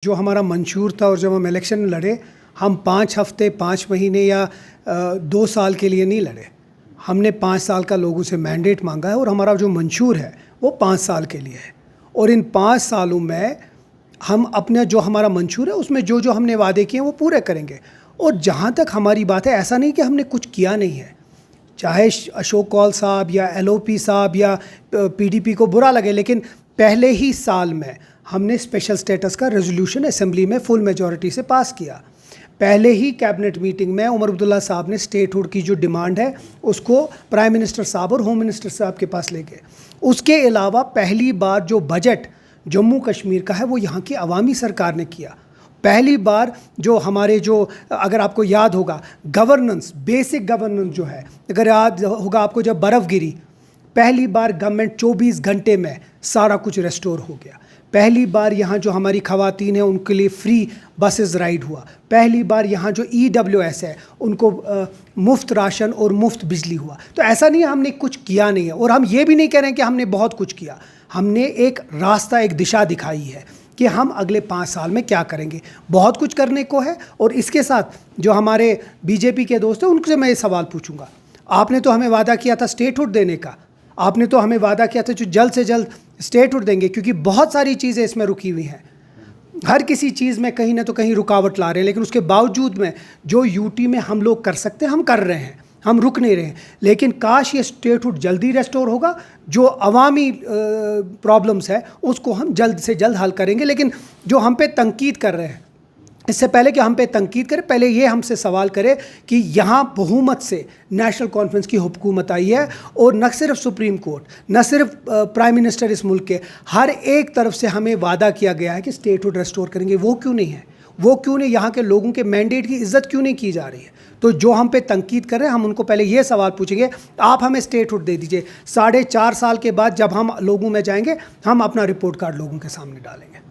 जो हमारा मंशूर था और जब हम इलेक्शन लड़े, हम 5 हफ्ते 5 महीने या 2 साल के लिए नहीं लड़े। हमने 5 साल का लोगों से मैंडेट मांगा है और हमारा जो मंशूर है वो 5 साल के लिए है। और इन 5 सालों में हम अपने जो हमारा मंशूर है उसमें जो जो हमने वादे किए हैं वो पूरे करेंगे। और जहाँ तक हमारी बात है, ऐसा नहीं कि हमने कुछ किया नहीं है। चाहे अशोक कौल साहब या एलओपी साहब या पीडीपी को बुरा लगे, लेकिन पहले ही साल में हमने स्पेशल स्टेटस का रेजोल्यूशन असेंबली में फुल मेजॉरिटी से पास किया। पहले ही कैबिनेट मीटिंग में उमर अब्दुल्ला साहब ने स्टेटहुड की जो डिमांड है उसको प्राइम मिनिस्टर साहब और होम मिनिस्टर साहब के पास ले गए। उसके अलावा पहली बार जो बजट जम्मू कश्मीर का है वो यहाँ की अवामी सरकार ने किया। पहली बार जो हमारे जो, अगर आपको याद होगा, गवर्नेंस, बेसिक गवर्नेंस जो है, अगर याद होगा आपको, जब बर्फ़ गिरी पहली बार गवर्नमेंट 24 घंटे में सारा कुछ रेस्टोर हो गया। पहली बार यहाँ जो हमारी ख़वातीन हैं उनके लिए फ्री बसेस राइड हुआ। पहली बार यहाँ जो EWS है उनको मुफ्त राशन और मुफ्त बिजली हुआ। तो ऐसा नहीं है हमने कुछ किया नहीं है, और हम ये भी नहीं कह रहे हैं कि हमने बहुत कुछ किया। हमने एक रास्ता, एक दिशा दिखाई है कि हम अगले 5 साल में क्या करेंगे। बहुत कुछ करने को है। और इसके साथ जो हमारे बीजेपी के दोस्त हैं उनसे मैं ये सवाल पूछूंगा, आपने तो हमें वादा किया था स्टेटहुड देने का, आपने तो हमें वादा किया था जो जल्द से जल्द स्टेटहुड देंगे, क्योंकि बहुत सारी चीज़ें इसमें रुकी हुई हैं। हर किसी चीज़ में कहीं ना तो कहीं रुकावट ला रहे हैं, लेकिन उसके बावजूद में जो यूटी में हम लोग कर सकते हैं हम कर रहे हैं, हम रुक नहीं रहे हैं। लेकिन काश ये स्टेटहुड जल्दी रेस्टोर होगा। जो अवामी प्रॉब्लम्स है उसको हम जल्द से जल्द हल करेंगे। लेकिन जो हम पे तनकीद कर रहे हैं, इससे पहले कि हम पे तनकीद करें, पहले ये हमसे सवाल करें कि यहाँ बहुमत से नेशनल कॉन्फ्रेंस की हुकूमत आई है, और न सिर्फ सुप्रीम कोर्ट, न सिर्फ प्राइम मिनिस्टर इस मुल्क के, हर एक तरफ से हमें वादा किया गया है कि स्टेटहुड रेस्टोर करेंगे। वो क्यों नहीं है? वो क्यों नहीं? यहाँ के लोगों के मैंडेट की इज्जत क्यों नहीं की जा रही है? तो जो हम पे तनकीद कर रहे हैं, हम उनको पहले ये सवाल पूछेंगे, आप हमें स्टेटहुड दे दीजिए। 4.5 साल के बाद जब हम लोगों में जाएंगे, हम अपना रिपोर्ट कार्ड लोगों के सामने डालेंगे।